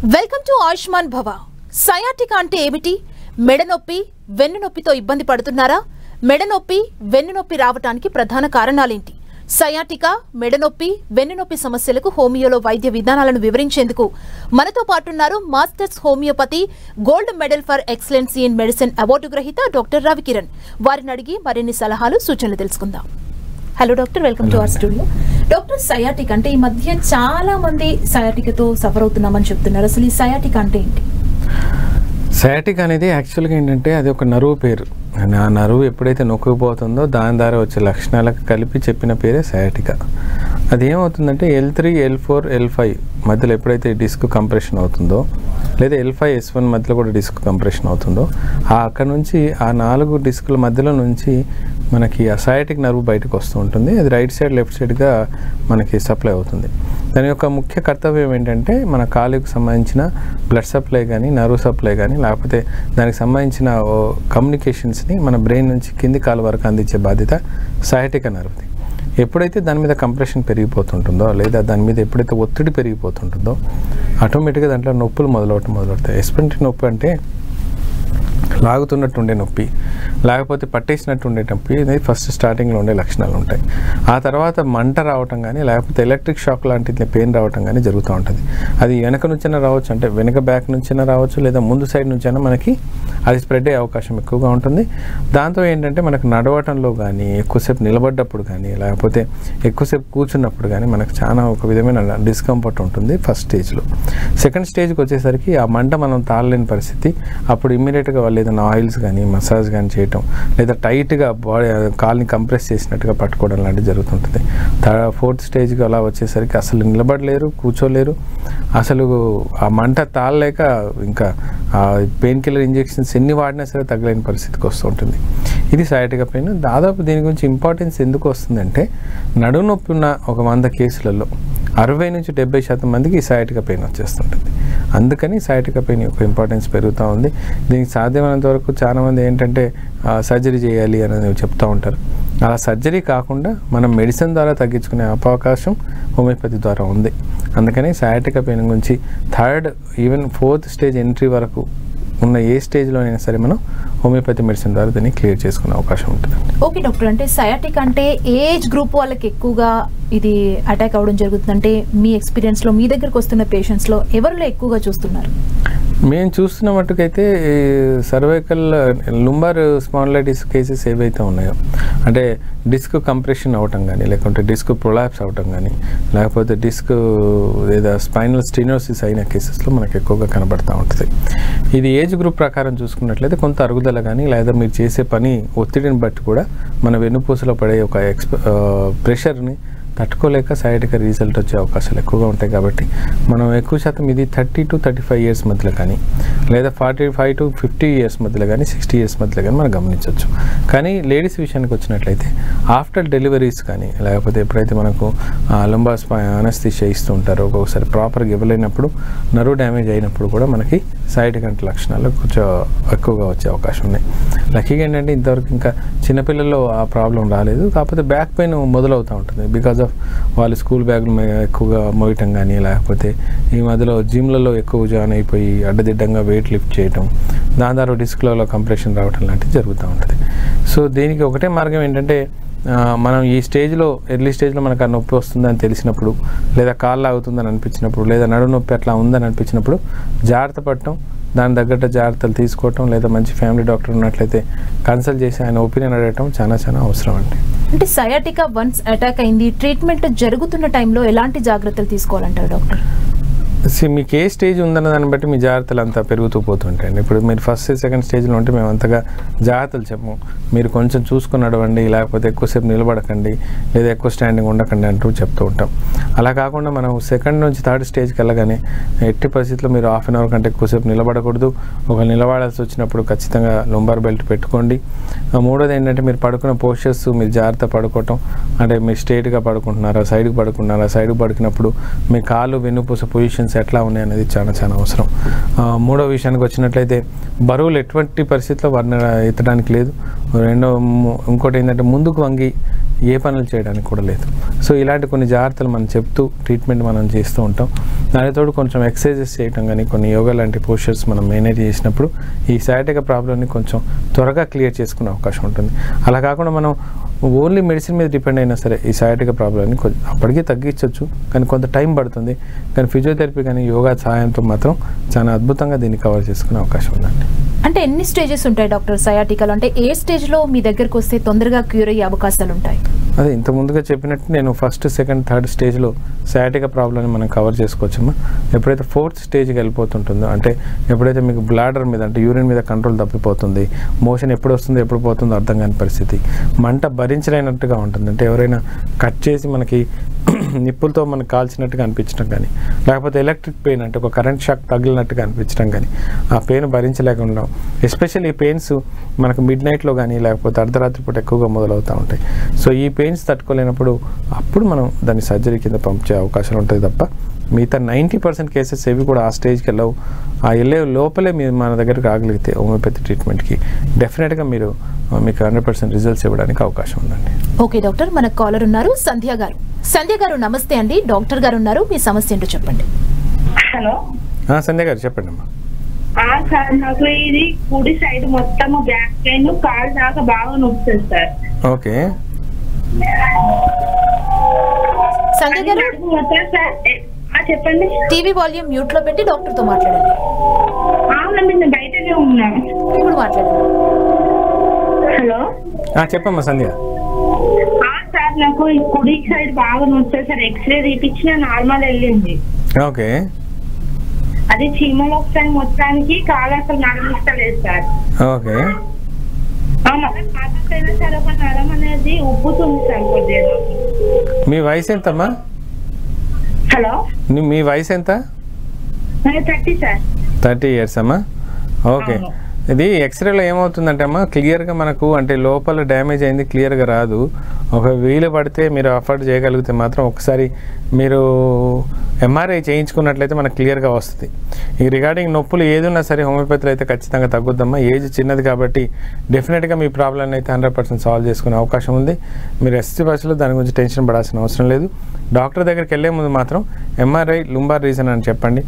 Welcome to Ayushman భవ. Sciatica అంటే ఏమిటి? మెడ నొప్పి, వెన్ను నొప్పితో ఇబ్బంది పడుతున్నారా? మెడ నొప్పి, వెన్ను నొప్పి రావడానికి ప్రధాన కారణాలేంటి? సయాటికా, మెడ నొప్పి, వెన్ను నొప్పి సమస్యలకు హోమియోలో వైద్య విధానాలను వివరించేందుకు మనతో పాటున్నారు masters homeopathy gold medal for excellency in medicine award గ్రహీత డాక్టర్ రవికిరణ్. వారిని అడిగి మరిన్ని సలహాలు, సూచనలు తెలుసుకుందాం. Hello doctor, welcome to our studio. Doctor, sciatic అంటే ఈ మధ్య చాలా మంది సయాటికతో సఫర్ అవుతున్నామని చెప్తున్నారు. అసలు ఈ సయాటిక్ అంటే ఏంటి? సయాటిక్ అనేది యాక్చువల్గా ఏంటంటే అది ఒక నరువు పేరు. ఆ నరువు ఎప్పుడైతే నొక్కుపోతుందో దాని ద్వారా వచ్చే లక్షణాలకు కలిపి చెప్పిన పేరే సయాటికా. అది ఏమవుతుందంటే L3, L4, L5 మధ్యలో ఎప్పుడైతే డిస్క్ కంప్రెషన్ అవుతుందో, లేదా L5, S1 మధ్యలో కూడా డిస్క్ కంప్రెషన్ అవుతుందో, అక్కడ నుంచి ఆ 4 డిస్కుల మధ్యలో నుంచి మనకి ఆ సయాటిక్ నర్వ్ బయటకు వస్తూ ఉంటుంది. అది రైట్ సైడ్, లెఫ్ట్ సైడ్గా మనకి సప్లై అవుతుంది. దాని యొక్క ముఖ్య కర్తవ్యం ఏంటంటే మన కాలుకి సంబంధించిన బ్లడ్ సప్లై కానీ, నర్వ్ సప్లై కానీ, లేకపోతే దానికి సంబంధించిన కమ్యూనికేషన్స్ని మన బ్రెయిన్ నుంచి కింది కాలు వరకు అందించే బాధ్యత సయాటిక నర్వ్ది. ఎప్పుడైతే దాని మీద కంప్రెషన్ పెరిగిపోతుంటుందో, లేదా దాని మీద ఎప్పుడైతే ఒత్తిడి పెరిగిపోతుంటుందో ఆటోమేటిక్గా దాంట్లో నొప్పులు మొదలవుతాయి. ఎస్పెంటి నొప్పి అంటే లాగుతున్నట్టు ఉండే నొప్పి, లేకపోతే పట్టేసినట్టు ఉండే నొప్పి అనేది ఫస్ట్ స్టార్టింగ్లో ఉండే లక్షణాలు ఉంటాయి. ఆ తర్వాత మంట రావటం కానీ, లేకపోతే ఎలక్ట్రిక్ షాక్ లాంటి పెయిన్ రావటం కానీ జరుగుతూ ఉంటుంది. అది వెనక నుంచైనా రావచ్చు, అంటే వెనక బ్యాక్ నుంచైనా రావచ్చు, లేదా ముందు సైడ్ నుంచైనా మనకి అది స్ప్రెడ్ అయ్యే అవకాశం ఎక్కువగా ఉంటుంది. దాంతో ఏంటంటే మనకు నడవటంలో కానీ, ఎక్కువసేపు నిలబడ్డప్పుడు కానీ, లేకపోతే ఎక్కువసేపు కూర్చున్నప్పుడు కానీ మనకు చాలా ఒక విధమైన డిస్కంఫర్ట్ ఉంటుంది ఫస్ట్ స్టేజ్లో. సెకండ్ స్టేజ్కి వచ్చేసరికి ఆ మంట మనం తాళలేని పరిస్థితి. అప్పుడు ఇమ్మీడియట్గా వాళ్ళు ఏదైనా ఆయిల్స్ కానీ, మసాజ్ కానీ చేయటం, లేదా టైట్గా బాడీ కాల్ని కంప్రెస్ చేసినట్టుగా పట్టుకోవడం లాంటివి జరుగుతుంటుంది. ఫోర్త్ స్టేజ్కి అలా వచ్చేసరికి అసలు నిలబడలేరు, కూర్చోలేరు, అసలు ఆ మంట తాళలేక ఇంకా పెయిన్ కిల్లర్ ఇంజెక్షన్స్ ఎన్ని వాడినా సరే తగ్గలేని పరిస్థితికి వస్తూ ఉంటుంది. ఇది సయాటికా పెయిన్. దాదాపు దీని గురించి ఇంపార్టెన్స్ ఎందుకు వస్తుందంటే, నడుము నొప్పి ఉన్న ఒక 100 కేసులలో 60 నుంచి 70% మందికి ఈ సయాటికా పెయిన్ వచ్చేస్తుంటుంది. అందుకని సయాటికా పెయిన్ యొక్క ఇంపార్టెన్స్ పెరుగుతూ ఉంది. దీనికి సాధ్యమైనంత వరకు చాలామంది ఏంటంటే సర్జరీ చేయాలి అని చెప్తూ ఉంటారు. అలా సర్జరీ కాకుండా మనం మెడిసిన్ ద్వారా తగ్గించుకునే అవకాశం హోమియోపతి ద్వారా ఉంది. అందుకని సయాటికా పెయిన్ గురించి 3rd, even 4th stage entry వరకు ఉన్న ఏ స్టేజ్లోనైనా సరే మనం హోమియోపతి మెడిసిన్ ద్వారా దీన్ని క్లియర్ చేసుకునే అవకాశం ఉంటుంది. ఓకే డాక్టర్, అంటే సయాటిక్ అంటే ఏజ్ గ్రూప్ వాళ్ళకి ఎక్కువగా ఇది అటాక్ అవ్వడం జరుగుతుందంటే మీ ఎక్స్పీరియన్స్లో, మీ దగ్గరకు వస్తున్న పేషెంట్స్లో ఎవరిలో ఎక్కువగా చూస్తున్నారు? మేము చూస్తున్న మట్టుకైతే సర్వైకల్ లుంబార్ స్పాండిలైటిస్ కేసెస్ ఏవైతే ఉన్నాయో, అంటే డిస్క్ కంప్రెషన్ అవటం కానీ, లేకుంటే డిస్క్ ప్రొలాప్స్ అవటం కానీ, లేకపోతే డిస్క్ లేదా స్పైనల్ స్టెనోసిస్ అయిన కేసెస్లో మనకు ఎక్కువగా కనబడుతూ ఉంటుంది. ఇది ఏజ్ గ్రూప్ ప్రకారం చూసుకున్నట్లయితే కొంత అరుగుదల కానీ, లేదా మీరు చేసే పని ఒత్తిడిని బట్టి కూడా మన వెన్నుపూసలో పడే ఒక ప్రెషర్ని తట్టుకోలేక సయాటికా రిజల్ట్ వచ్చే అవకాశాలు ఎక్కువగా ఉంటాయి. కాబట్టి మనం ఎక్కువ శాతం ఇది 30 to 35 ఇయర్స్ మధ్యలో కానీ, లేదా 45 to 50 ఇయర్స్ మధ్యలో కానీ, 60 ఇయర్స్ మధ్యలో కానీ మనం గమనించవచ్చు. కానీ లేడీస్ విషయానికి వచ్చినట్లయితే ఆఫ్టర్ డెలివరీస్ కానీ, లేకపోతే ఎప్పుడైతే మనకు లుంబార్ అనస్థీషియా ఇస్తూ ఉంటారో, ఒక్కొక్కసారి ప్రాపర్గా ఇవ్వలేనప్పుడు, నర్వ్ డ్యామేజ్ అయినప్పుడు కూడా మనకి సయాటికా లక్షణాలు కొంచెం ఎక్కువగా వచ్చే అవకాశం ఉన్నాయి. లక్కీగా ఏంటంటే ఇంతవరకు ఇంకా చిన్నపిల్లల్లో ఆ ప్రాబ్లం రాలేదు. కాకపోతే బ్యాక్ పెయిన్ మొదలవుతూ ఉంటుంది. బికాజ్ ఆఫ్ వాళ్ళు స్కూల్ బ్యాగులు ఎక్కువగా మోయటం కానీ, లేకపోతే ఈ మధ్యలో జిమ్లలో ఎక్కువ జాయిన్ అయిపోయి అడ్డదిడ్డంగా వెయిట్ లిఫ్ట్ చేయటం, దాని ద్వారా డిస్క్లలో కంప్రెషన్ రావటం లాంటివి జరుగుతూ ఉంటుంది. సో దీనికి ఒకటే మార్గం ఏంటంటే, మనం ఈ స్టేజ్లో, ఎర్లీ స్టేజ్లో మనకు ఆ నొప్పి వస్తుందని తెలిసినప్పుడు, లేదా కాళ్ళు ఆగుతుందని అనిపించినప్పుడు, లేదా నడుము నొప్పి అట్లా ఉందని అనిపించినప్పుడు జాగ్రత్త పడటం, దాని తగ్గట్టు జాగ్రత్తలు తీసుకోవటం, లేదా మంచి ఫ్యామిలీ డాక్టర్ ఉన్నట్లయితే కన్సల్ట్ చేసి ఆయన ఒపీనియన్ అడగటం చాలా అవసరం అండి. అంటే సయాటికా వన్స్ అటాక్ అయింది, ట్రీట్మెంట్ జరుగుతున్న టైంలో ఎలాంటి జాగ్రత్తలు తీసుకోవాలంటారు డాక్టర్? మీకు ఏ స్టేజ్ ఉందన్న దాన్ని బట్టి మీ జాగ్రత్తలు అంతా పెరుగుతూ పోతుంటాయండి. ఇప్పుడు మీరు ఫస్ట్, సెకండ్ స్టేజ్లో ఉంటే మేము అంతగా జాగ్రత్తలు చెప్పము. మీరు కొంచెం చూసుకుని నడవండి, లేకపోతే ఎక్కువసేపు నిలబడకండి, లేదా ఎక్కువ స్టాండింగ్ ఉండకండి అంటూ చెప్తూ ఉంటాం. అలా కాకుండా మనం సెకండ్ నుంచి 3rd స్టేజ్కి వెళ్ళగానే ఎట్టి పరిస్థితుల్లో మీరు హాఫ్ అన్ అవర్ కంటే ఎక్కువసేపు నిలబడకూడదు. ఒక నిలబడాల్సి వచ్చినప్పుడు ఖచ్చితంగా లుంబార్ బెల్ట్ పెట్టుకోండి. మూడోది ఏంటంటే, మీరు పడుకున్న పోస్చర్స్ మీరు జాగ్రత్త పడుకోవటం, అంటే మీరు స్ట్రేట్గా పడుకుంటున్నారా, సైడ్కి పడుకున్నారా, సైడ్కి పడుకున్నప్పుడు మీ కాళ్ళు వెన్నుపూస పొజిషన్స్ ఎట్లా ఉన్నాయి అనేది చాలా అవసరం. మూడో విషయానికి వచ్చినట్లయితే బరువులు ఎటువంటి పరిస్థితుల్లో ఎత్తడానికి లేదు. ఇంకోటి ఏంటంటే, ముందుకు వంగి ఏ పనులు చేయడానికి కూడా లేదు. సో ఇలాంటి కొన్ని జాగ్రత్తలు మనం చెప్తూ ట్రీట్మెంట్ మనం చేస్తూ ఉంటాం. దానితో కొంచెం ఎక్సర్సైజెస్ చేయడం కానీ కొన్ని యోగా లాంటి పోస్చర్స్ మనం మేనేజ్ చేసినప్పుడు ఈ సయాటికా ప్రాబ్లమ్ని కొంచెం త్వరగా క్లియర్ చేసుకునే అవకాశం ఉంటుంది. అలా కాకుండా మనం ఓన్లీ మెడిసిన్ మీద డిపెండ్ అయినా సరే ఈ సయాటికా ప్రాబ్లమ్ని అప్పటికీ తగ్గించవచ్చు, కానీ కొంత టైం పడుతుంది. కానీ ఫిజియోథెరపీ కానీ యోగా సహాయంతో మాత్రం చాలా అద్భుతంగా దీన్ని కవర్ చేసుకునే అవకాశం ఉందండి. అంటే ఎన్ని స్టేజెస్ ఉంటాయి డాక్టర్ సయాటికాలో? అంటే ఏ స్టేజ్లో మీ దగ్గరకు వస్తే తొందరగా క్యూర్ అయ్యే అవకాశాలు ఉంటాయి? అదే ఇంత ముందుగా చెప్పినట్టు నేను ఫస్ట్, సెకండ్, థర్డ్ స్టేజ్లో సయాటికా ప్రాబ్లమ్ని మనం కవర్ చేసుకోవచ్చమ్మా. ఎప్పుడైతే ఫోర్త్ స్టేజ్కి వెళ్ళిపోతుంటుందో, అంటే ఎప్పుడైతే మీకు బ్లాడర్ మీద అంటే యూరిన్ మీద కంట్రోల్ తప్పిపోతుంది, మోషన్ ఎప్పుడు వస్తుందో ఎప్పుడు పోతుందో అర్థం కాని పరిస్థితి, మంట భరించలేనట్టుగా ఉంటుంది, అంటే ఎవరైనా కట్ చేసి మనకి నిప్పులతో మనకు కాల్చినట్టుగా అనిపించడం కానీ, లేకపోతే ఎలక్ట్రిక్ పెయిన్ అంటే ఒక కరెంట్ షాక్ తగిలినట్టుగా అనిపించడం కానీ, ఆ పెయిన్ భరించలేకుండా, ఎస్పెషల్లీ ఈ పెయిన్స్ మనకు మిడ్ నైట్లో కానీ లేకపోతే అర్ధరాత్రి పూట ఎక్కువగా మొదలవుతూ ఉంటాయి. సో ఈ పెయిన్స్ తట్టుకోలేనప్పుడు అప్పుడు మనం దాన్ని సర్జరీ కింద పంపించే అవకాశాలు ఉంటుంది తప్ప మిగతా 90% కేసెస్ ఏవి కూడా ఆ స్టేజ్కి వెళ్ళవు. ఆ వెళ్ళే లోపలే మీరు మన దగ్గరకు రాగలిగితే హోమియోపతి ట్రీట్మెంట్కి డెఫినెట్గా మీకు 100% రిజల్ట్స్ ఇవ్వడానికి అవకాశం ఉందండి. ఓకే డాక్టర్, మన కాలర్ ఉన్నారు సంధ్య గారు. సంధ్య గారు నమస్తే అండి, డాక్టర్ గారు ఉన్నారు, మీ సమస్య ఏంటో చెప్పండి. హలో సంధ్య గారు చెప్పండి అమ్మా. సార్ నాకు ఇది కుడి సైడ్ మొత్తం బ్యాక్ పెయిన్, కాలు దాకా బాగా నొప్పి సార్. ఓకే సంధ్య గారు చెప్పండి. టీవీ వాల్యూమ్ మ్యూట్ లో పెట్టి డాక్టర్ తో మాట్లాడండి. అవునండి నేను బయటనే ఉన్నాను. ఇప్పుడు మాట్లాడండి. హలో చెప్పమ్మా సంధ్య. సార్ నాకు ఈ కుడి సైడ్ బాగా నొచ్చాయి సార్, ఎక్స్రే తీపించిన నార్మల్ వెళ్ళింది. ఓకే అది చీమలు ఒకసారి మొత్తానికి కాలు అసలు నడమిస్తలేదు సార్. ఓకే కాకపోయినా సార్ ఒక నరం అనేది ఉబ్బుతుంది సార్ కొద్దిగా. మీ వయసు ఎంతమ్మా? హలో మీ వయసు ఎంత? 30 సార్. 30 years అమ్మా. ఓకే ఇది ఎక్స్రేలో ఏమవుతుందంటే అమ్మా క్లియర్గా మనకు అంటే లోపల డ్యామేజ్ అయింది క్లియర్గా రాదు. ఒక వీలు పడితే మీరు అఫోర్డ్ చేయగలిగితే మాత్రం ఒకసారి మీరు ఎంఆర్ఐ చేయించుకున్నట్లయితే మనకు క్లియర్గా వస్తుంది. ఈ రిగార్డింగ్ నొప్పులు ఏదున్నా సరే హోమియోపతిలో అయితే ఖచ్చితంగా తగ్గుద్దమ్మా. ఏజ్ చిన్నది కాబట్టి డెఫినెట్గా మీ ప్రాబ్లమ్ని అయితే 100% సాల్వ్ చేసుకునే అవకాశం ఉంది. మీరు ఎస్టీ బస్సులో దాని గురించి టెన్షన్ పడాల్సిన అవసరం లేదు. డాక్టర్ దగ్గరికి వెళ్ళే ముందు మాత్రం ఎంఆర్ఐ లుంబార్ రీజన్ అని చెప్పండి.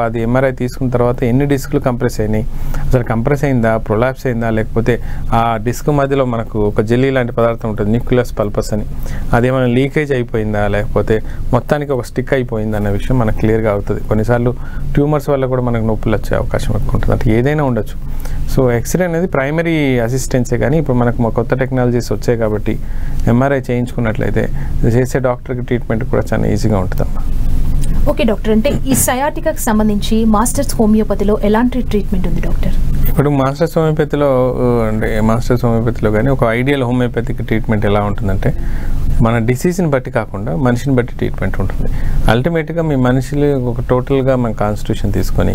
అది ఎంఆర్ఐ తీసుకున్న తర్వాత ఎన్ని డిస్కులు కంప్రెస్ అయినాయి, అసలు కంప్రెస్ అయిందా, ప్రొలాప్స్ అయిందా, లేకపోతే ఆ డిస్క్ మధ్యలో మనకు ఒక జెల్లీ లాంటి పదార్థం ఉంటుంది న్యూక్లియస్ పల్పస్ అని, అదేమైనా లీకేజ్ అయిపోయిందా లేకపోతే మొత్తానికి ఒక స్టిక్ అయిపోయిందా అన్న విషయం మనకు క్లియర్గా అవుతుంది. కొన్నిసార్లు ట్యూమర్స్ వల్ల కూడా మనకు నొప్పులు వచ్చే అవకాశం ఎక్కువ ఉంటుంది, అంటే ఏదైనా ఉండొచ్చు. సో ఎక్స్రే అనేది ప్రైమరీ అసిస్టెన్సే, కానీ ఇప్పుడు మనకు కొత్త టెక్నాలజీస్ వచ్చాయి కాబట్టి ఎంఆర్ఐ చేయించుకున్నట్లయితే చేసే డాక్టర్కి ట్రీట్మెంట్ కూడా చాలా ఈజీగా ఉంటుందమ్మా. ఓకే డాక్టర్, అంటే ఈ సయాటికాకి సంబంధించి మాస్టర్స్ హోమియోపతిలో ఎలాంటి ట్రీట్మెంట్ ఉంది డాక్టర్? ఇప్పుడు మాస్టర్స్ హోమియోపతిలో కానీ ఒక ఐడియల్ హోమియోపతిక్ ట్రీట్మెంట్ ఎలా ఉంటుందంటే మన డిసీజ్ని బట్టి కాకుండా మనిషిని బట్టి ట్రీట్మెంట్ ఉంటుంది. అల్టిమేట్గా మీ మనిషిని ఒక టోటల్గా మన కాన్స్టిట్యూషన్ తీసుకొని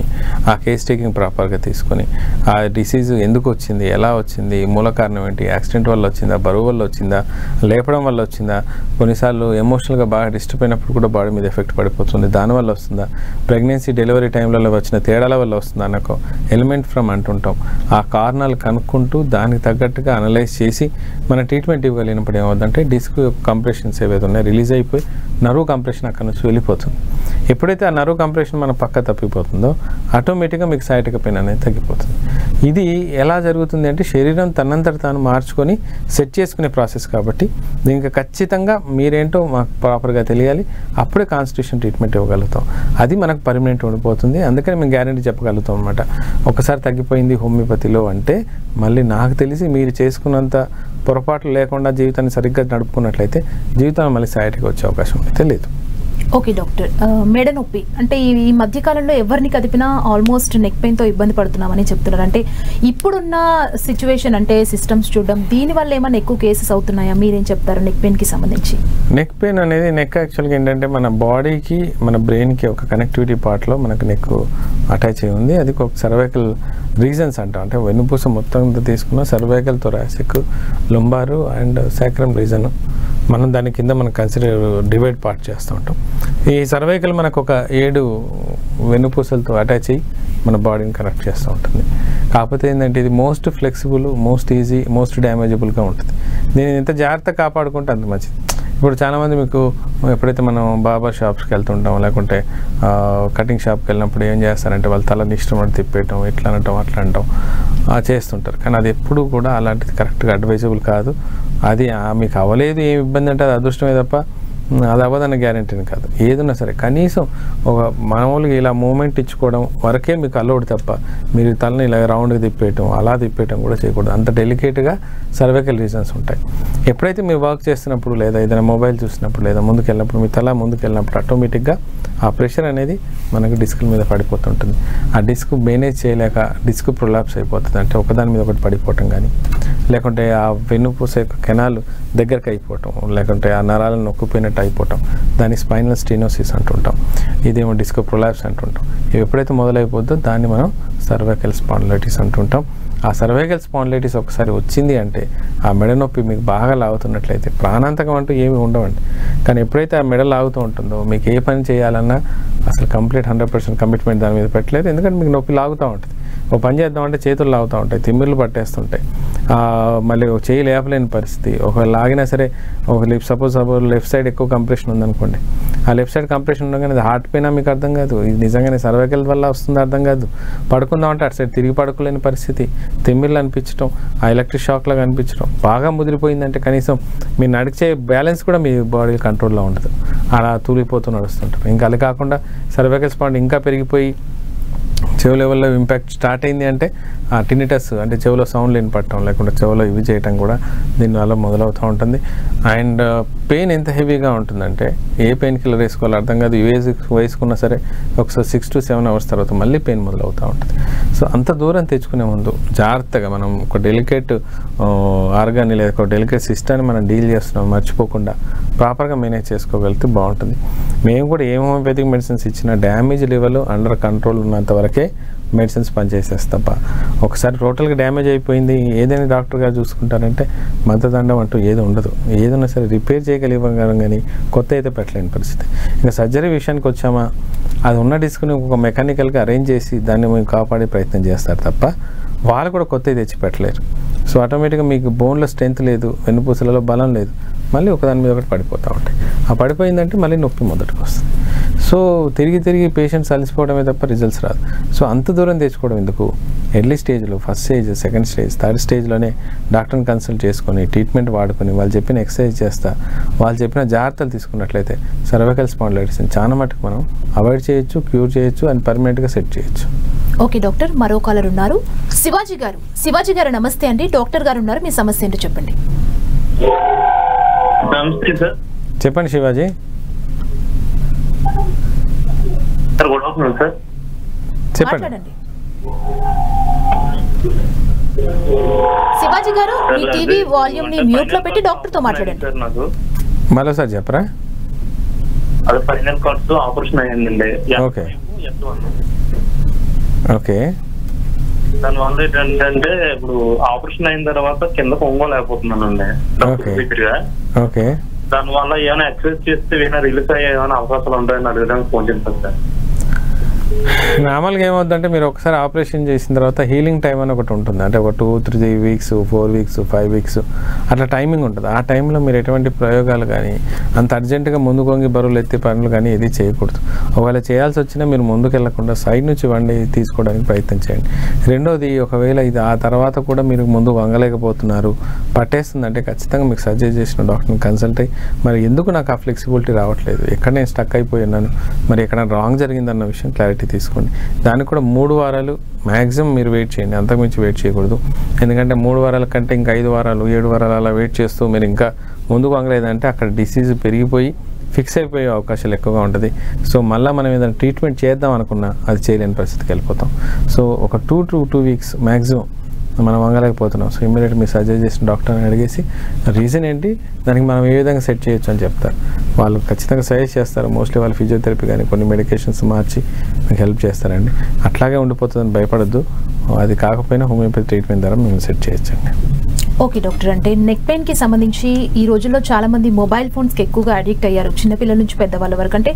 ఆ కేస్ టేకింగ్ ప్రాపర్గా తీసుకొని ఆ డిసీజ్ ఎందుకు వచ్చింది, ఎలా వచ్చింది, మూల కారణం ఏంటి, యాక్సిడెంట్ వల్ల వచ్చిందా, బరువు వల్ల వచ్చిందా, లేపడం వల్ల వచ్చిందా, కొన్నిసార్లు ఎమోషనల్గా బాగా డిస్టర్బ్ అయినప్పుడు కూడా బాడీ మీద ఎఫెక్ట్ పడిపోతుంది, దానివల్ల వస్తుందా, ప్రెగ్నెన్సీ డెలివరీ టైంలలో వచ్చిన తేడాల వల్ల వస్తుందా అన్న ఒక ఎలిమెంట్ ఫ్రమ్ అంటుంటాం. ఆ కారణాలు కనుక్కుంటూ దానికి తగ్గట్టుగా అనలైజ్ చేసి మన ట్రీట్మెంట్ ఇవ్వగలిగినప్పుడు ఏమవుతుందంటే డిస్క్ కంప్రెషన్స్ ఏవైతే ఉన్నాయో రిలీజ్ అయిపోయి నర్వ్ కంప్రెషన్ అక్కడ నుంచి వెళ్ళిపోతుంది. ఎప్పుడైతే ఆ నర్వ్ కంప్రెషన్ మన పక్క తప్పిపోతుందో ఆటోమేటిక్గా మీకు సయాటికా పెయిన్ అనేది తగ్గిపోతుంది. ఇది ఎలా జరుగుతుంది అంటే శరీరం తనంతట తాను మార్చుకొని సెట్ చేసుకునే ప్రాసెస్ కాబట్టి దీనికి ఖచ్చితంగా మీరేంటో మాకు ప్రాపర్గా తెలియాలి, అప్పుడే కాన్స్టిట్యూషన్ ట్రీట్మెంట్ ఇవ్వగలుగుతాం. అది మనకు పర్మనెంట్ ఉండిపోతుంది. అందుకని మేము గ్యారంటీ చెప్పగలుగుతాం అనమాట. ఒకసారి తగ్గిపోయింది హోమియోపతిలో అంటే మళ్ళీ నాకు తెలిసి మీరు చేసుకున్నంత పొరపాట్లు లేకుండా జీవితాన్ని సరిగ్గా నడుపుకున్నట్లయితే జీవితాన్ని మళ్ళీ సయాటికా వచ్చే అవకాశం అయితే లేదు. ఓకే డాక్టర్, మెడ నొప్పి అంటే ఈ మధ్యకాలంలో ఎవరిని కదిపినా ఆల్మోస్ట్ నెక్ పెయిన్తో ఇబ్బంది పడుతున్నామని చెప్తున్నారు. అంటే ఇప్పుడున్న సిచ్యువేషన్ అంటే సిస్టమ్స్ చూడడం దీనివల్ల ఏమైనా ఎక్కువ కేసెస్ అవుతున్నాయా? మీరేం చెప్తారు నెక్ పెయిన్కి సంబంధించి? నెక్ పెయిన్ అనేది నెక్ యాక్చువల్గా ఏంటంటే మన బాడీకి మన బ్రెయిన్కి ఒక కనెక్టివిటీ పార్ట్లో మనకు నెక్ అటాచ్ అయి ఉంది. అది ఒక సర్వైకల్ రీజన్స్ అంటాం. అంటే వెన్నుపూస మొత్తం తీసుకున్న cervical, thoracic, lumbar and sacrum region మనం దాని కింద మనం కన్సిడర్ డివైడ్ పార్ట్ చేస్తూ ఉంటాం. ఈ సర్వైకల్ మనకు ఒక 7 వెన్నుపూసలతో అటాచ్ అయ్యి మన బాడీని కనెక్ట్ చేస్తూ ఉంటుంది. కాకపోతే ఏంటంటే ఇది most flexible, most easy, most డ్యామేజబుల్గా ఉంటుంది. దీన్ని ఎంత జాగ్రత్తగా కాపాడుకుంటే అంత మంచిది. ఇప్పుడు చాలామంది మీకు ఎప్పుడైతే మనం బార్బర్ షాప్స్కి వెళ్తుంటాం, లేకుంటే కటింగ్ షాప్కి వెళ్ళినప్పుడు ఏం చేస్తారంటే వాళ్ళు తలని ఇష్టం అని తిప్పేయటం, ఇట్లా అనటం అట్లా అంటాం చేస్తుంటారు. కానీ అది ఎప్పుడు కూడా అలాంటిది కరెక్ట్గా అడ్వైజబుల్ కాదు. అది మీకు అవ్వలేదు ఏం ఇబ్బంది అంటే అది అదృష్టమే తప్ప అది అవ్వదన్న గ్యారెంటీని కాదు. ఏదన్నా సరే కనీసం ఒక మామూలుగా ఇలా మూమెంట్ ఇచ్చుకోవడం వరకే మీకు అలౌడ్ తప్ప మీరు తలని ఇలా రౌండ్గా తిప్పేయటం అలా తిప్పేయటం కూడా చేయకూడదు. అంత డెలికేట్గా సర్వైకల్ రీజన్స్ ఉంటాయి. ఎప్పుడైతే మీరు వర్క్ చేస్తున్నప్పుడు లేదా ఏదైనా మొబైల్ చూసినప్పుడు లేదా ముందుకు వెళ్ళినప్పుడు మీ తల ముందుకు వెళ్ళినప్పుడు ఆటోమేటిక్గా ఆ ప్రెషర్ అనేది మనకు డిస్కుల మీద పడిపోతుంటుంది. ఆ డిస్క్ మేనేజ్ చేయలేక డిస్క్ ప్రొలాప్స్ అయిపోతుంది. అంటే ఒకదాని మీద ఒకటి పడిపోవటం కానీ, లేకుంటే ఆ వెన్నుపూస యొక్క కెనాలు దగ్గరకు అయిపోవటం, లేకుంటే ఆ నరాలను నొక్కిపోయినట్టు అయిపోవటం, దాన్ని స్పైనల్ స్టెనోసిస్ అంటుంటాం. ఇదేమో డిస్క్ ప్రొలాప్స్ అంటుంటాం. ఇవి ఎప్పుడైతే మొదలైపోద్దో దాన్ని మనం సర్వైకల్ స్పాండిలైటిస్ అంటుంటాం. ఆ సర్వైకల్ స్పాండిలైటిస్ ఒకసారి వచ్చింది అంటే ఆ మెడ నొప్పి మీకు బాగా లాగుతున్నట్లయితే ప్రాణాంతకం అంటూ ఏమి ఉండవండి. కానీ ఎప్పుడైతే ఆ మెడ లాగుతూ ఉంటుందో మీకు ఏ పని చేయాలన్నా అసలు కంప్లీట్ 100% కమిట్మెంట్ దాని మీద పెట్టలేదు. ఎందుకంటే మీకు నొప్పి లాగుతూ ఉంటుంది. ఓ పని చేద్దామంటే చేతులు లాగుతూ ఉంటాయి, తిమ్మిర్లు పట్టేస్తుంటాయి, మళ్ళీ చేయి లేపలేని పరిస్థితి. ఒకవేళ లాగినా సరే ఒక సపోజ్ లెఫ్ట్ సైడ్ ఎక్కువ కంప్రెషన్ ఉందనుకోండి, ఆ లెఫ్ట్ సైడ్ కంప్రెషన్ ఉండగానే అది హార్ట్ పెయిన్ మీకు అర్థం కాదు, ఇది నిజంగానే సర్వైకల్ వల్ల వస్తుందో అర్థం కాదు. పడుకుందామంటే అటు సైడ్ తిరిగి పడుకోలేని పరిస్థితి, తిమ్మిర్లు అనిపించడం, ఆ ఎలక్ట్రిక్ షాక్లాగా అనిపించడం, బాగా ముదిరిపోయిందంటే కనీసం మీరు నడిచే బ్యాలెన్స్ కూడా మీ బాడీ కంట్రోల్లో ఉండదు, అలా తూలిపోతూ నడుస్తుంటారు. ఇంకా అది కాకుండా సర్వైకల్ స్పాండ్ ఇంకా పెరిగిపోయి చెవు లెవెల్లో ఇంపాక్ట్ స్టార్ట్ అయింది అంటే ఆ టినిటస్ అంటే చెవులో సౌండ్ లేని పట్టడం, లేకుంటే చెవులో ఇవి చేయటం కూడా దీనివల్ల మొదలవుతూ ఉంటుంది. అండ్ పెయిన్ ఎంత హెవీగా ఉంటుందంటే ఏ పెయిన్ కిల్లర్ వేసుకోవాలో అర్థం కాదు. వేసుకున్నా సరే ఒకసారి 6 to 7 hours తర్వాత మళ్ళీ పెయిన్ మొదలవుతూ ఉంటుంది. సో అంత దూరం తెచ్చుకునే ముందు జాగ్రత్తగా మనం ఒక డెలికేట్ ఆర్గాన్ని లేదా ఒక డెలికేట్ సిస్టాన్ని మనం డీల్ చేస్తున్నాం మర్చిపోకుండా ప్రాపర్గా మేనేజ్ చేసుకోగలిగితే బాగుంటుంది. మేము కూడా ఏ హోమియోపతిక్ మెడిసిన్స్ ఇచ్చినా డ్యామేజ్ లెవెల్ అండర్ కంట్రోల్ ఉన్నంత వరకే మెడిసిన్స్ పనిచేసేస్తా తప్ప ఒకసారి టోటల్గా డ్యామేజ్ అయిపోయింది ఏదైనా డాక్టర్ గారు చూసుకుంటారంటే మద్దదండం అంటూ ఏది ఉండదు. ఏదైనా సరే రిపేర్ చేయగలిగాం కానీ కొత్త అయితే పెట్టలేని పరిస్థితి. ఇంకా సర్జరీ విషయానికి వచ్చామా అది ఉన్న డిస్క్ని ఒక మెకానికల్గా అరేంజ్ చేసి దాన్ని మేము కాపాడే ప్రయత్నం చేస్తారు తప్ప వాళ్ళు కూడా కొత్తవి తెచ్చి పెట్టలేరు. సో ఆటోమేటిక్గా మీకు బోన్లో స్ట్రెంత్ లేదు, వెన్నుపూసలలో బలం లేదు, మళ్ళీ ఒకదాని మీద ఒకటి పడిపోతూ ఉంటాయి. ఆ పడిపోయిందంటే మళ్ళీ నొప్పి మొదటికి వస్తుంది. సో తిరిగి పేషెంట్స్ అలసిపోవడమే తప్ప రిజల్ట్స్ రాదు. సో అంత దూరం తెచ్చుకోవడం ఎందుకు? ఎర్లీ స్టేజ్లో first stage, second stage, third స్టేజ్లోనే డాక్టర్ని కన్సల్ట్ చేసుకొని ట్రీట్మెంట్ వాడుకొని వాళ్ళు చెప్పిన ఎక్సర్సైజ్ చేస్తా వాళ్ళు చెప్పిన జాగ్రత్తలు తీసుకున్నట్లయితే సర్వైకల్ స్పాండిలైటిస్ని చాలా మటుకు మనం అవాయిడ్ చేయొచ్చు, క్యూర్ చేయొచ్చు అండ్ పర్మనెంట్గా సెట్ చేయొచ్చు. ఓకే డాక్టర్, మరో కాలర్ ఉన్నారు. శివాజీ గారు నమస్తే అండి. డాక్టర్ గారు ఉన్నారు, మీ సమస్య ఏంటో చెప్పండి. నమస్తే సార్. చెప్పండి Shivaji. Sir good afternoon sir. చెప్పండి. శివాజీ గారు మీ టీవీ వాల్యూమ్ ని మ్యూట్ లో పెట్టి డాక్టర్ తో మాట్లాడండి. సార్ నాకు మరోసారి చెప్పరా? అది ఫైనల్ కార్డ్స్ ఆపరేషన్ అయ్యిందండి. Okay okay. దానివల్ల ఏంటంటే ఇప్పుడు ఆపరేషన్ అయిన తర్వాత కింద పొంగలేకపోతున్నానండి. ఓకే. దానివల్ల ఏమైనా ఎక్సర్సైజ్ చేస్తే ఏమైనా రిలీఫ్ అయ్యే ఏమైనా అవకాశాలు ఉంటాయని అడగడానికి ఫోన్ చేస్తాను సార్. నార్మల్గా ఏమవుతుందంటే మీరు ఒకసారి ఆపరేషన్ చేసిన తర్వాత హీలింగ్ టైం అని ఒకటి ఉంటుంది. అంటే ఒక 2-3 weeks, 4 weeks, 5 weeks అట్లా టైమింగ్ ఉంటుంది. ఆ టైంలో మీరు ఎటువంటి ప్రయోగాలు కానీ అంత అర్జెంటుగా ముందు కొంగి బరువులు ఎత్తే పనులు కానీ ఏది చేయకూడదు. ఒకవేళ చేయాల్సి వచ్చినా మీరు ముందుకు వెళ్లకుండా సైడ్ నుంచి వండి తీసుకోవడానికి ప్రయత్నం చేయండి. రెండోది, ఒకవేళ ఇది ఆ తర్వాత కూడా మీరు ముందు వంగలేకపోతున్నారు, పట్టేస్తుందంటే ఖచ్చితంగా మీకు సర్జరీ చేసిన డాక్టర్ని కన్సల్ట్ అయ్యి మరి ఎందుకు నాకు ఆ ఫ్లెక్సిబిలిటీ రావట్లేదు, ఎక్కడ నేను స్టక్ అయిపోయినాను, మరి ఎక్కడ రాంగ్ జరిగిందన్న విషయం క్లారిటీ తీసుకోండి. దానికి కూడా 3 వారాలు మ్యాక్సిమం మీరు వెయిట్ చేయండి, అంతకుమించి వెయిట్ చేయకూడదు. ఎందుకంటే 3 వారాల కంటే ఇంకా 5 వారాలు 7 వారాలు అలా వెయిట్ చేస్తూ మీరు ఇంకా ముందుకు వంగలేదంటే అక్కడ డిసీజ్ పెరిగిపోయి ఫిక్స్ అయిపోయే అవకాశాలు ఎక్కువగా ఉంటుంది. సో మళ్ళీ మనం ఏదైనా ట్రీట్మెంట్ చేద్దాం అనుకున్నా అది చేయలేని పరిస్థితికి వెళ్ళిపోతాం. సో ఒక 2 to 2 weeks మ్యాక్సిమం మనం వంగలేకపోతున్నాం. సో ఇమ్మీడియట్ మీరు సర్జరీ చేసిన డాక్టర్ని అడిగేసి రీజన్ ఏంటి, దానికి మనం ఏ విధంగా సెట్ చేయొచ్చు అని చెప్తారు. వాళ్ళు ఖచ్చితంగా సజెస్ట్ చేస్తారు. మోస్ట్లీ వాళ్ళు ఫిజియోథెరపీ కానీ కొన్ని మెడికేషన్స్ మార్చి మీకు హెల్ప్ చేస్తారండి. అట్లాగే ఉండిపోతుందని భయపడద్దు. అది కాకపోయినా హోమియోపతి ట్రీట్మెంట్ ద్వారా మేము సెట్ చేయొచ్చండి. ఓకే డాక్టర్, అంటే నెక్ పెయిన్ కి సంబంధించి ఈ రోజుల్లో చాలా మంది మొబైల్ ఫోన్స్ కి ఎక్కువగా అడిక్ట్ అయ్యారు, చిన్నపిల్లల నుంచి పెద్దవాళ్ళ వరకు. అంటే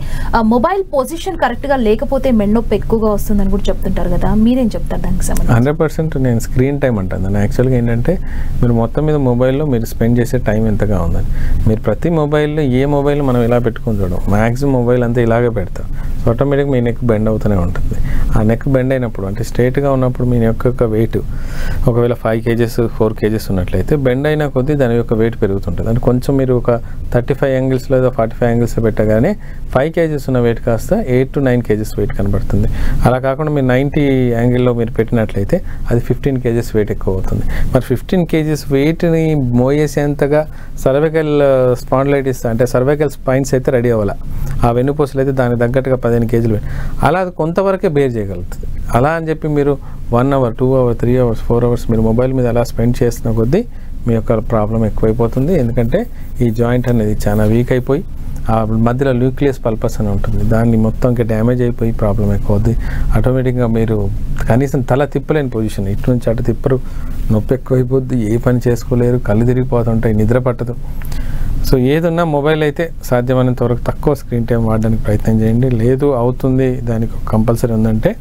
మొబైల్ పొజిషన్ కరెక్ట్ గా లేకపోతే మెడనొప్పి ఎక్కువగా వస్తుందని కూడా చెప్తుంటారు కదా, మీరేం చెప్తారు దానికి సంబంధించి? 100% నేను స్క్రీన్ టైం అంటాను. యాక్చువల్గా ఏంటంటే మీరు మొత్తం మీద మొబైల్లో మీరు స్పెండ్ చేసే టైం ఎంతగా ఉందని. మీరు ప్రతి మొబైల్లో ఏ మొబైల్ మనం ఇలా పెట్టుకుని చూడడం, మ్యాక్సిమం మొబైల్ అంతా ఇలాగే పెడతాం. సో ఆటోమేటిక్గా మీ నెక్ బెండ్ అవుతూనే ఉంటుంది. ఆ నెక్ బెండ్ అయినప్పుడు అంటే స్ట్రైట్గా ఉన్నప్పుడు మీ యొక్క వెయిట్ ఒకవేళ 5 kgs 4 kgs ఉన్నట్లయితే బెండ్ అయినా కొద్దీ దాని యొక్క వెయిట్ పెరుగుతుంటుంది. అంటే కొంచెం మీరు ఒక 35 యాంగిల్స్ లేదా 45 యాంగిల్స్ పెట్టగానే 5 kgs ఉన్న వెయిట్ కాస్త 8 to 9 kgs వెయిట్ కనబడుతుంది. అలా కాకుండా మీరు 90 యాంగిల్లో మీరు పెట్టినట్లయితే అది 15 kgs వెయిట్ ఎక్కువ అవుతుంది. మరి 15 kgs వెయిట్ని మోయేసేంతగా సర్వైకల్ స్పాండిలైటిస్ అంటే సర్వైకల్ స్పైన్స్ అయితే రెడీ అవ్వాలి. ఆ వెన్నుపూసలు అయితే దానికి తగ్గట్టుగా 15 kgs వెయిట్ అలా అది కొంతవరకే బేర్ చేయగలుగుతుంది. అలా అని చెప్పి మీరు 1 hour 2 hours 3 hours 4 hours మీరు మొబైల్ మీద అలా స్పెండ్ చేసిన కొద్దీ మీ యొక్క ప్రాబ్లం ఎక్కువైపోతుంది. ఎందుకంటే ఈ జాయింట్ అనేది చాలా వీక్ అయిపోయి ఆ మధ్యలో న్యూక్లియస్ పల్పస్ అని ఉంటుంది, దాన్ని మొత్తంకి డ్యామేజ్ అయిపోయి ప్రాబ్లం ఎక్కువద్ది. ఆటోమేటిక్గా మీరు కనీసం తల తిప్పలేని పొజిషన్, ఇటు నుంచి అటు తిప్పరు, నొప్పి ఎక్కువైపోద్ది, ఏ పని చేసుకోలేరు, కళ్ళు తిరిగిపోతుంటాయి, నిద్ర పట్టదు. సో ఏదున్నా మొబైల్ అయితే సాధ్యమైనంత వరకు తక్కువ స్క్రీన్ టైం వాడడానికి ప్రయత్నం చేయండి. లేదు అవుతుంది దానికి కంపల్సరీ ఉందంటే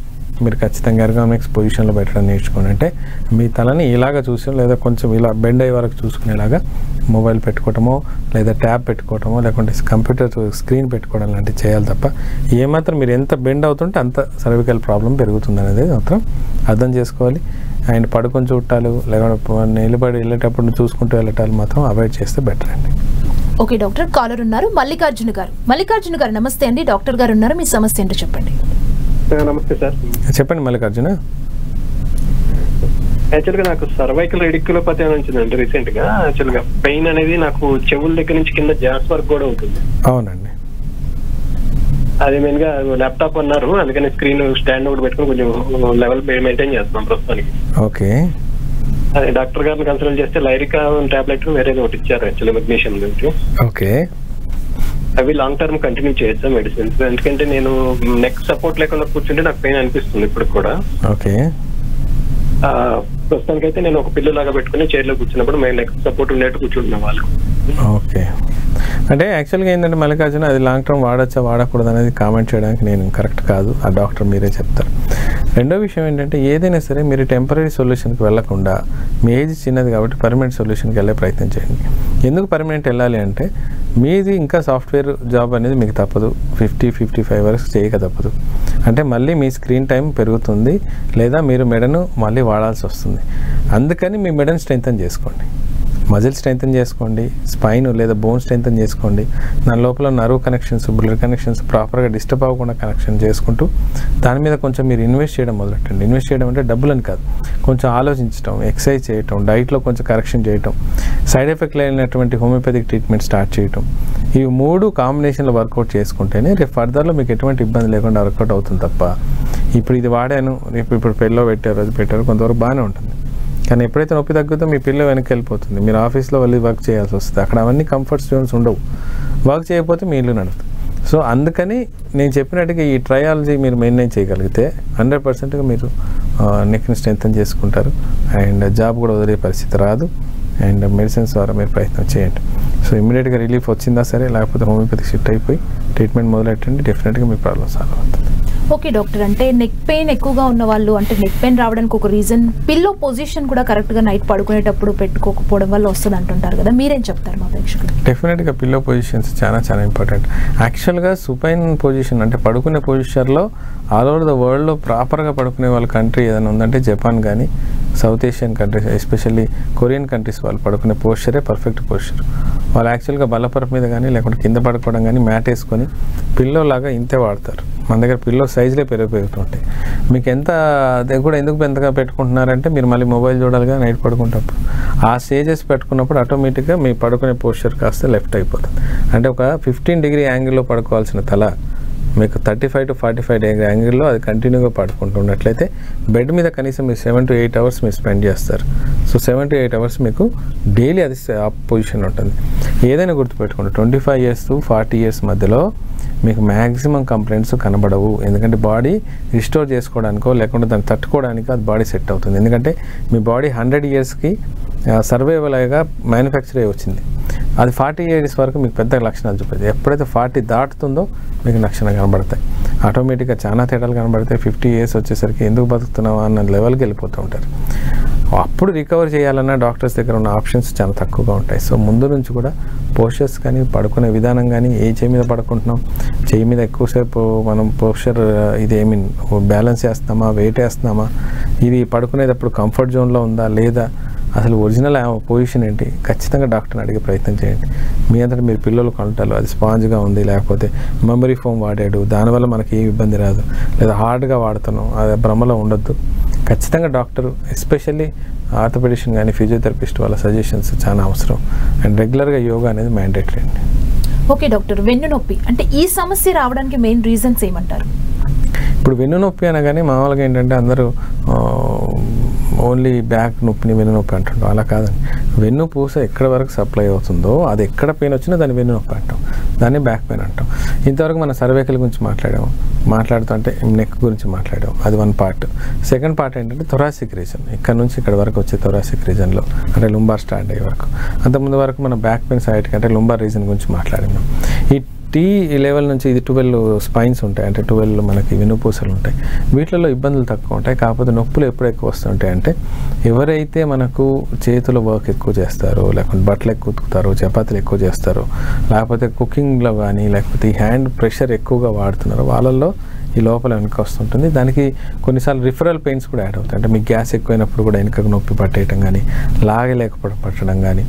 మీరు ఖచ్చితంగా ఎర్గానమిక్స్ పొజిషన్లో పెట్టడం నేర్చుకోండి. అంటే మీ తలని ఇలాగ చూసి లేదా కొంచెం ఇలా బెండ్ అయ్యే వరకు చూసుకునేలాగా మొబైల్ పెట్టుకోవటమో లేదా ట్యాబ్ పెట్టుకోవటమో లేకుంటే కంప్యూటర్ స్క్రీన్ పెట్టుకోవడం లాంటివి చేయాలి తప్ప ఏమాత్రం మీరు ఎంత బెండ్ అవుతుంటే అంత సర్వికల్ ప్రాబ్లం పెరుగుతుంది అనేది మాత్రం అర్థం చేసుకోవాలి. అండ్ పడుకొని చూడటాలు లేకపోతే నిలబడి వెళ్ళేటప్పుడు చూసుకుంటూ వెళ్ళటాలు మాత్రం అవాయిడ్ చేస్తే బెటర్ అండి. ఓకే డాక్టర్, కాలర్ ఉన్నారు మల్లికార్జున గారు. మల్లికార్జున గారు నమస్తే అండి, డాక్టర్ గారు ఉన్నారు, మీ సమస్య ఏంటో చెప్పండి. నమస్తే సార్. చెప్పండి మల్లికార్జున. యాక్చువల్గా నాకు సర్వైకల్ రెడిక్యులోపతి అని వచ్చిందండి రీసెంట్ గా. యాక్చువల్గా పెయిన్ అనేది నాకు చెవుల దగ్గర నుంచి కింద జాస్ వరకు కూడా అవుతుంది. అవునండి. అది మెయిన్ గా ల్యాప్టాప్ అన్నారు, అందుకని స్క్రీన్ స్టాండ్ ఒకటి పెట్టుకుని కొంచెం లెవెల్ మెయింటైన్ చేస్తున్నాం ప్రస్తుతానికి. ఓకే. అదే డాక్టర్ గారిని కన్సల్ట్ చేస్తే లైరికా టాబ్లెట్ వేరేది ఒకటి ఇచ్చారు యాక్చువల్లీ మెగ్నీషియం గురించి. ఓకే. అవి లాంగ్ టర్మ్ కంటిన్యూ చేయొచ్చా మెడిసిన్స్? ఎందుకంటే నేను నెక్ సపోర్ట్ లేకుండా కూర్చుంటే నాకు పెయిన్ అనిపిస్తుంది ఇప్పుడు కూడా. ఓకే. ప్రస్తుతానికి అయితే నేను ఒక పిల్లు లాగా పెట్టుకుని చైర్ లో కూర్చున్నప్పుడు మేము నెక్ సపోర్ట్ ఉండేట్టు కూర్చుంటున్నాం వాళ్ళు. ఓకే. అంటే యాక్చువల్గా ఏంటంటే మల్లికార్జున అది లాంగ్ టర్మ్ వాడచ్చా వాడకూడదు అనేది కామెంట్ చేయడానికి నేను కరెక్ట్ కాదు, ఆ డాక్టర్ మీరే చెప్తారు. రెండో విషయం ఏంటంటే ఏదైనా సరే మీరు టెంపరీ సొల్యూషన్కి వెళ్ళకుండా మీ ఏజ్ చిన్నది కాబట్టి పర్మనెంట్ సొల్యూషన్కి వెళ్ళే ప్రయత్నం చేయండి. ఎందుకు పర్మనెంట్ వెళ్ళాలి అంటే మీది ఇంకా సాఫ్ట్వేర్ జాబ్ అనేది మీకు తప్పదు, 50-55 వరకు చేయక తప్పదు. అంటే మళ్ళీ మీ స్క్రీన్ టైం పెరుగుతుంది లేదా మీరు మెడను మళ్ళీ వాడాల్సి వస్తుంది. అందుకని మీ మెడను స్ట్రెంగ్తన్ చేసుకోండి, మజిల్ స్ట్రెంగ్తన్ చేసుకోండి, స్పైన్ లేదా బోన్ స్ట్రెంగ్తన్ చేసుకోండి. దాని లోపల నర్వ్ కనెక్షన్స్ బ్లడ్ కనెక్షన్స్ ప్రాపర్గా డిస్టర్బ్ అవ్వకుండా కనెక్షన్ చేసుకుంటూ దాని మీద కొంచెం మీరు ఇన్వెస్ట్ చేయడం మొదలెట్టండి. ఇన్వెస్ట్ చేయడం అంటే డబ్బులని కాదు, కొంచెం ఆలోచించడం, ఎక్సర్సైజ్ చేయటం, డైట్లో కొంచెం కరెక్షన్ చేయటం, సైడ్ ఎఫెక్ట్ లేనటువంటి హోమియోపతిక్ ట్రీట్మెంట్ స్టార్ట్ చేయటం, ఇవి 3 కాంబినేషన్లో వర్కౌట్ చేసుకుంటేనే రేపు ఫర్దర్లో మీకు ఎటువంటి ఇబ్బంది లేకుండా వర్కౌట్ అవుతుంది తప్ప ఇప్పుడు ఇది వాడాను రేపు ఇప్పుడు పెళ్ళలో పెట్టారు అది పెట్టారు కొంతవరకు బాగానే ఉంటుంది. కానీ ఎప్పుడైతే నొప్పి తగ్గుతో మీ పిల్ల వెనక్కి వెళ్ళిపోతుంది, మీరు ఆఫీస్లో వెళ్ళి వర్క్ చేయాల్సి వస్తుంది, అక్కడ అవన్నీ కంఫర్ట్ జోన్స్ ఉండవు, వర్క్ చేయకపోతే మీ ఇల్లు నడుస్తుంది. సో అందుకని నేను చెప్పినట్టుగా ఈ ట్రయాలజీ మీరు మెయింటైన్ చేయగలిగితే 100%గా మీరు నెక్ని స్ట్రెంగ్తన్ చేసుకుంటారు అండ్ జాబ్ కూడా వదిలే పరిస్థితి రాదు. అండ్ మెడిసిన్స్ ద్వారా మీరు ప్రయత్నం చేయండి. సో ఇమ్మీడియట్గా రిలీఫ్ వచ్చిందా సరే, లేకపోతే హోమియోపతికి షిఫ్ట్ అయిపోయి ట్రీట్మెంట్ మొదలెట్టండి, డెఫినెట్గా మీ ప్రాబ్లమ్ సాల్వ్ అవుతుంది. ఓకే డాక్టర్, అంటే నెక్ పెయిన్ ఎక్కువగా ఉన్న వాళ్ళు, అంటే నెక్ పెయిన్ రావడానికి ఒక రీజన్ పిల్లో పొజిషన్ కూడా కరెక్ట్గా నైట్ పడుకునేటప్పుడు పెట్టుకోకపోవడం వల్ల వస్తుంది అంటుంటారు కదా, మీరేం చెప్తారు మా ప్రేక్షకులకు? డెఫినెట్గా పిల్లో పొజిషన్స్ చాలా ఇంపార్టెంట్. యాక్చువల్గా సుపైన్ పొజిషన్ అంటే పడుకునే పొజిషన్లో ఆల్ ఓవర్ ద వరల్డ్లో ప్రాపర్గా పడుకునే వాళ్ళ కంట్రీ ఏదైనా ఉందంటే జపాన్ కానీ south Asian countries especially Korean countries వాళ్ళు పడుకునే పోస్చరే పర్ఫెక్ట్ పోస్చర్. వాళ్ళు యాక్చువల్గా బల్లపరపు మీద కానీ లేకుంటే కింద పడుకోవడం కానీ మ్యాట్ వేసుకొని పిల్లో లాగా ఇంతే వాడతారు. మన దగ్గర పిల్లో సైజులే పెరుగుతుంటాయి. మీకు ఎంత అది కూడా ఎందుకు ఎంతగా పెట్టుకుంటున్నారంటే మీరు మళ్ళీ మొబైల్ చూడాలిగా నైట్ పడుకునేటప్పుడు ఆ స్టేజెస్ పెట్టుకున్నప్పుడు ఆటోమేటిక్గా మీ పడుకునే పోస్చర్ కాస్త లెఫ్ట్ అయిపోతుంది. అంటే ఒక 15 డిగ్రీ యాంగిల్లో పడుకోవాల్సిన తల మీకు 35 to 45 డిగ్రీ యాంగిల్లో అది కంటిన్యూగా పడుకుంటున్నట్లయితే బెడ్ మీద కనీసం మీరు 7 to 8 అవర్స్ మీరు స్పెండ్ చేస్తారు. సో 7 to 8 అవర్స్ మీకు డైలీ అది ఆ పొజిషన్ ఉంటుంది. ఏదైనా గుర్తుపెట్టుకోండి, 25 years to 40 years మధ్యలో మీకు మ్యాక్సిమం కంప్లైంట్స్ కనబడవు. ఎందుకంటే బాడీ రిస్టోర్ చేసుకోవడానికో లేకుంటే దాన్ని తట్టుకోవడానికో అది బాడీ సెట్ అవుతుంది. ఎందుకంటే మీ బాడీ 100 yearsకి సర్వైవల్గా మ్యానుఫ్యాక్చర్ అయ్యి వచ్చింది. అది 40 years వరకు మీకు పెద్ద లక్షణాలు చూపేది. ఎప్పుడైతే 40 దాటుతుందో మీకు లక్షణాలు కనబడతాయి. ఆటోమేటిక్గా చాలా తేడాలు కనబడతాయి. 50 years వచ్చేసరికి ఎందుకు బతుకుతున్నావా అన్న లెవెల్కి వెళ్ళిపోతూ ఉంటారు. అప్పుడు రికవర్ చేయాలన్నా డాక్టర్స్ దగ్గర ఉన్న ఆప్షన్స్ చాలా తక్కువగా ఉంటాయి. సో ముందు నుంచి కూడా పోస్చర్స్ కానీ పడుకునే విధానం కానీ ఏ చేయి మీద పడుకుంటున్నాం, చేయి మీద ఎక్కువసేపు మనం పోస్చర్ ఇది బ్యాలెన్స్ చేస్తున్నామా, వెయిట్ వేస్తున్నామా, ఇది పడుకునేటప్పుడు కంఫర్ట్ జోన్లో ఉందా లేదా, అసలు ఒరిజినల్ పొజిషన్ ఏంటి, ఖచ్చితంగా డాక్టర్ని అడిగే ప్రయత్నం చేయండి. మీ అంతటా మీరు పిల్లలు కొంటారు అది స్పాంజ్గా ఉంది, లేకపోతే మెమరీ ఫోమ్ వాడాడు దానివల్ల మనకి ఏ ఇబ్బంది రాదు, లేదా హార్డ్గా వాడుతున్నాం అది భ్రమలో ఉండొద్దు. ఖచ్చితంగా డాక్టర్ ఎస్పెషల్లీ ఆర్థోపెడిషన్ కానీ ఫిజియోథెరపిస్ట్ వాళ్ళ సజెషన్స్ చాలా అవసరం. అండ్ రెగ్యులర్గా యోగా అనేది మ్యాండేటరీ అండి. ఓకే డాక్టర్, వెన్ను నొప్పి అంటే ఈ సమస్య రావడానికి మెయిన్ రీజన్స్ ఏమంటారు? ఇప్పుడు వెన్ను నొప్పి అనగానే మామూలుగా ఏంటంటే అందరూ ఓన్లీ బ్యాక్ నొప్పిని వెన్ను నొప్పి అంటుంటాం. అలా కాదండి. వెన్ను పూస ఎక్కడ వరకు సప్లై అవుతుందో అది ఎక్కడ పెయిన్ వచ్చినా దాన్ని వెన్ను నొప్పి అంటాం, దాన్ని బ్యాక్ పెయిన్ అంటాం. ఇంతవరకు మన సర్వైకల్ గురించి మాట్లాడుతుంటే నెక్ గురించి మాట్లాడాం, అది వన్ పార్ట్. సెకండ్ పార్ట్ ఏంటంటే థొరాసిక్ రీజన్, ఇక్కడ నుంచి ఇక్కడ వరకు వచ్చే థొరాసిక్ రీజన్లో అంటే లుంబార్ స్టార్ట్ అయ్యే వరకు. అంతకుముందు వరకు మనం బ్యాక్ పెయిన్ సైడ్ అంటే లుంబార్ రీజన్ గురించి మాట్లాడినాం. ఈ T11 నుంచి ఇది 12 స్పైన్స్ ఉంటాయి, అంటే 12 మనకి వెన్నుపూసలు ఉంటాయి. వీటిలో ఇబ్బందులు తక్కువ ఉంటాయి. కాకపోతే నొప్పులు ఎప్పుడు ఎక్కువ వస్తుంటాయి అంటే ఎవరైతే మనకు చేతుల వర్క్ ఎక్కువ చేస్తారో, లేకపోతే బట్టలు ఎక్కువ ఉతుకుతారో, చపాతీలు ఎక్కువ చేస్తారో, లేకపోతే కుకింగ్లో కానీ లేకపోతే ఈ హ్యాండ్ ప్రెషర్ ఎక్కువగా వాడుతున్నారో వాళ్ళల్లో ఈ లోపల వెనక వస్తుంటుంది. దానికి కొన్నిసార్లు రిఫరల్ పెయిన్స్ కూడా యాడ్ అవుతాయి. అంటే మీకు గ్యాస్ ఎక్కువైనప్పుడు కూడా వెనకకు నొప్పి పట్టేయటం కానీ, లాగలేకపోవడం పట్టడం కానీ,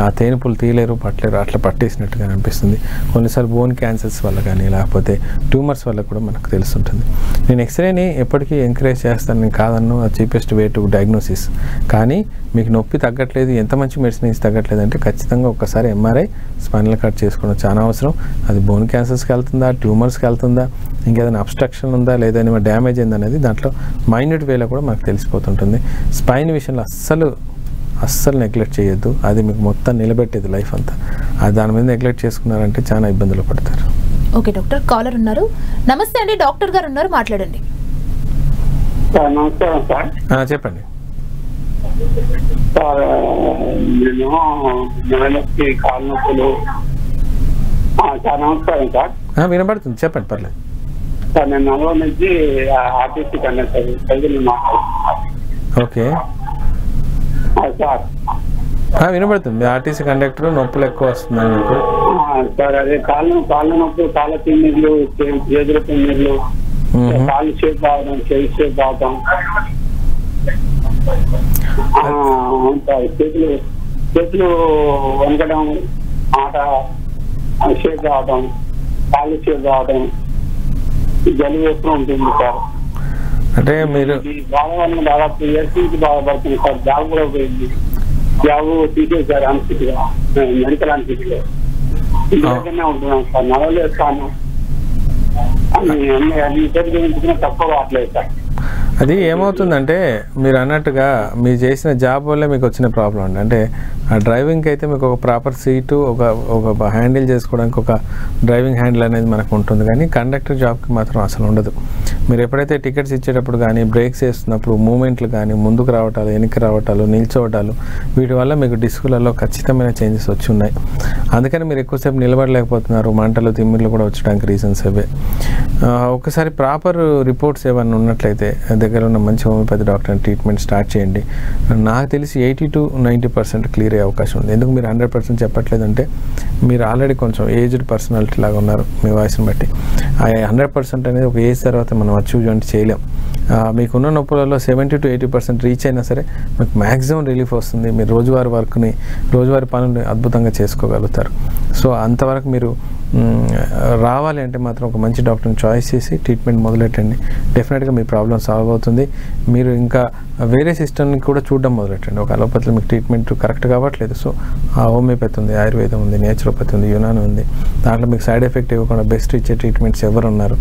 ఆ తేనుపులు తీయలేరు పట్టలేరు అట్లా పట్టేసినట్టుగా అనిపిస్తుంది. కొన్నిసార్లు బోన్ క్యాన్సర్స్ వల్ల కానీ లేకపోతే ట్యూమర్స్ వల్ల కూడా మనకు తెలుస్తుంటుంది. నేను ఎక్స్రేని ఎప్పటికీ ఎంకరేజ్ చేస్తాను, నేను కాదన్ను, అది చీపెస్ట్ వే టు డయాగ్నోసిస్. కానీ మీకు నొప్పి తగ్గట్లేదు, ఎంత మంచి మెడిసిన్ ఇచ్చి తగ్గట్లేదు అంటే ఖచ్చితంగా ఒక్కసారి MRI స్పైనల్ కట్ చేసుకోవడం చాలా అవసరం. అది బోన్ క్యాన్సర్స్కి వెళ్తుందా, ట్యూమర్స్కి వెళ్తుందా, ఇంకేదైనా అబ్స్ట్రక్షన్ ఉందా లేదా ఏమైనా డ్యామేజ్ అయింది అనేది దాంట్లో మైన్యూట్ వేలో కూడా మనకు తెలిసిపోతుంటుంది. స్పైన్ విషయంలో అస్సలు నెగ్లెక్ట్ చేయొద్దు, అది మీకు మొత్తం నిలబెట్టేది లైఫ్ అంతా. అది దాని మీద నెగ్లెక్ట్ చేసుకున్నారంటే చాలా ఇబ్బందులు పడతారు. ఓకే డాక్టర్, కాలర్ ఉన్నారు. నమస్తే అండి, డాక్టర్ గారు ఉన్నారు, మాట్లాడండి. నమస్కారం సార్. చెప్పండి సార్, నేను నెలనొప్పి, కాళ్ళ నొప్పులు. సార్ నమస్కారం సార్. వినపడుతుంది, చెప్పండి, పర్లేదు సార్. నేను నల్గొండ నుంచి ఆర్టీసీ కండక్టర్ ప్రజలు మాట్లాడుతున్నాను. ఓకే సార్ వినపడుతుంది. ఆర్టీసీ కండక్టర్ నొప్పులు ఎక్కువ వస్తున్నాయి మీకు? సార్ అదే కాళ్ళ నొప్పులు, కాళ్ళ తిమ్మిర్లు, చేతుల తిమ్మిర్లు, కాళ్ళు షేప్ రావడం, చెవి షేప్ రావడం, చేతులు వంకడం, ఆట షేప్ రావడం, కాళ్ళు షేప్ రావడం, జలుబు వేస్తూ ఉంటుంది సార్. అంటే మీరు బాధ దాదాపు 2 years నుంచి బాధపడుతుంది సార్. జాబ్ కూడా పోయింది, జాబ్ తీసేసారు అన్సిటీగా, మెడికల్ అన్సిటీలో ఉంటున్నాం సార్. నడవలేస్తాను అన్ని గురించుకున్నా తక్కువ రావట్లేదు సార్. అది ఏమవుతుందంటే మీరు అన్నట్టుగా మీరు చేసిన జాబ్ వల్లే మీకు వచ్చిన ప్రాబ్లం అండి. అంటే ఆ డ్రైవింగ్కి అయితే మీకు ఒక ప్రాపర్ సీటు, ఒక హ్యాండిల్ చేసుకోవడానికి ఒక డ్రైవింగ్ హ్యాండిల్ అనేది మనకు ఉంటుంది. కానీ కండక్టర్ జాబ్కి మాత్రం అసలు ఉండదు. మీరు ఎప్పుడైతే టికెట్స్ ఇచ్చేటప్పుడు కానీ, బ్రేక్స్ వేస్తున్నప్పుడు మూమెంట్లు కానీ, ముందుకు రావటాలు, వెనక్కి రావటాలు, నిల్చోవటాలు, వీటి వల్ల మీకు డిస్కులలో ఖచ్చితమైన చేంజెస్ వచ్చి ఉన్నాయి. అందుకని మీరు ఎక్కువసేపు నిలబడలేకపోతున్నారు. మంటలు, తిమ్మిర్లు కూడా వచ్చడానికి రీజన్స్ అవే. ఒకసారి ప్రాపర్ రిపోర్ట్స్ ఏమన్నా ఉన్నట్లయితే దగ్గర ఉన్న మంచి హోమియోపతి డాక్టర్ ట్రీట్మెంట్ స్టార్ట్ చేయండి. నాకు తెలిసి 80 to 90% క్లియర్ అయ్యే అవకాశం ఉంది. ఎందుకు మీరు 100% చెప్పట్లేదంటే మీరు ఆల్రెడీ కొంచెం ఏజ్డ్ పర్సనాలిటీ లాగా ఉన్నారు మీ వాయిస్ని బట్టి. ఆ 100% అనేది ఒక ఏజ్ తర్వాత మనం అచీవ్ చేయలేం. మీకున్న నొప్పులలో 70 to 80% రీచ్ అయినా సరే మీకు మ్యాక్సిమం రిలీఫ్ వస్తుంది. మీరు రోజువారీ పనులు అద్భుతంగా చేసుకోగలుగుతారు. సో అంతవరకు మీరు రావాలి అంటే మాత్రం ఒక మంచి డాక్టర్ని చాయిస్ చేసి ట్రీట్మెంట్ మొదలెట్టండి. డెఫినెట్గా మీ ప్రాబ్లం సాల్వ్ అవుతుంది. మీరు ఇంకా వేరే సిస్టమ్ని కూడా చూడడం మొదలెట్టండి. ఒక అలోపతిలో మీకు ట్రీట్మెంట్ కరెక్ట్ కావట్లేదు, సో హోమియోపతి ఉంది, ఆయుర్వేదం ఉంది, నేచురోపతి ఉంది, యునాని ఉంది. దాంట్లో మీకు సైడ్ ఎఫెక్ట్ ఇవ్వకుండా బెస్ట్ ఇచ్చే ట్రీట్మెంట్స్ ఎవరు ఉన్నారు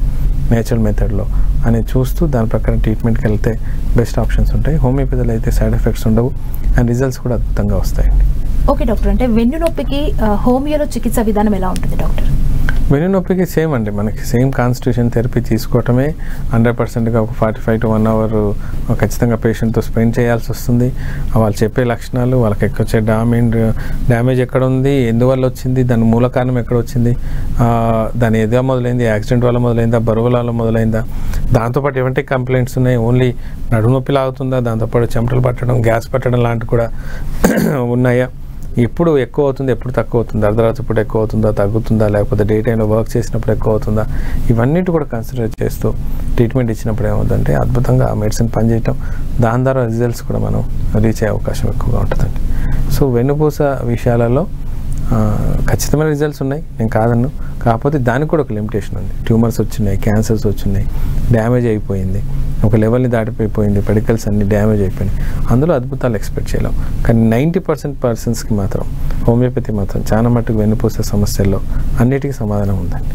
నేచురల్ మెథడ్లో అనేది చూస్తూ దాని ప్రకారం ట్రీట్మెంట్కి వెళ్తే బెస్ట్ ఆప్షన్స్ ఉంటాయి. హోమియోపతిలో అయితే సైడ్ ఎఫెక్ట్స్ ఉండవు అండ్ రిజల్ట్స్ కూడా అద్భుతంగా వస్తాయండి. ఓకే డాక్టర్, అంటే వెన్ను నొప్పికి హోమియోలో చికిత్స విధానం ఎలా ఉంటుంది డాక్టర్? వెన్నునొప్పికి సేమ్ అండి, మనకి సేమ్ కాన్స్టిట్యూషన్ థెరపీ తీసుకోవటమే 100%గా ఒక 45 to 1 hour ఖచ్చితంగా పేషెంట్తో స్పెండ్ చేయాల్సి వస్తుంది. వాళ్ళు చెప్పే లక్షణాలు, వాళ్ళకి వచ్చే డ్యామేజ్ ఎక్కడ ఉంది, ఎందువల్ల వచ్చింది, దాని మూల కారణం ఎక్కడ వచ్చింది, దాని ఎదుగా మొదలైంది, యాక్సిడెంట్ వల్ల మొదలైందా, బరువుల వల్ల మొదలైందా, దాంతోపాటు ఏమంటే కంప్లైంట్స్ ఉన్నాయి, ఓన్లీ నడుము నొప్పి లాగుతుందా, దాంతోపాటు చెమటలు పట్టడం, గ్యాస్ పట్టడం లాంటివి కూడా ఉన్నాయా, ఎప్పుడు ఎక్కువ అవుతుంది, ఎప్పుడు తక్కువ అవుతుంది, అర్ధరాత్రి పూట ఎక్కువ అవుతుందా, తగ్గుతుందా, లేకపోతే డే టైంలో వర్క్ చేసినప్పుడు ఎక్కువ అవుతుందా, ఇవన్నిటి కూడా కన్సిడర్ చేస్తూ ట్రీట్మెంట్ ఇచ్చినప్పుడు ఏమవుతుందంటే అద్భుతంగా మెడిసిన్ పనిచేయటం, దాని ద్వారా రిజల్ట్స్ కూడా మనం రీచ్ అయ్యే అవకాశం ఎక్కువగా ఉంటుందండి. సో వెన్నుపూస విషయాలలో ఖచ్చితమైన రిజల్ట్స్ ఉన్నాయి, నేను కాదన్ను. కాకపోతే దానికి కూడా ఒక లిమిటేషన్ ఉంది. ట్యూమర్స్ వచ్చినాయి, క్యాన్సర్స్ వచ్చినాయి, డ్యామేజ్ అయిపోయింది, ఒక లెవెల్ని దాటిపోయిపోయింది, పెడికల్స్ అన్ని డ్యామేజ్ అయిపోయినాయి, అందులో అద్భుతాలు ఎక్స్పెక్ట్ చేయలేం. కానీ 90% పర్సన్స్కి మాత్రం హోమియోపతి మాత్రం చాలా మట్టుకు వెన్నుపూస సమస్యల్లో అన్నిటికీ సమాధానం ఉందండి.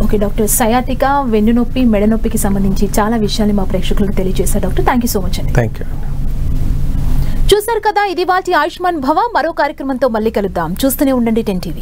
ఓకే డాక్టర్, సయాటికా, వెన్నునొప్పి, మెడనొప్పికి సంబంధించి చాలా విషయాన్ని మా ప్రేక్షకులకు తెలియజేశారు doctor. Thank you so much అండి. Thank you. చూసారు కదా, ఇది వాటి ఆయుష్మాన్ భవ. మరో కార్యక్రమంతో మళ్ళీ కలుద్దాం. చూస్తూనే ఉండండి 10 TV.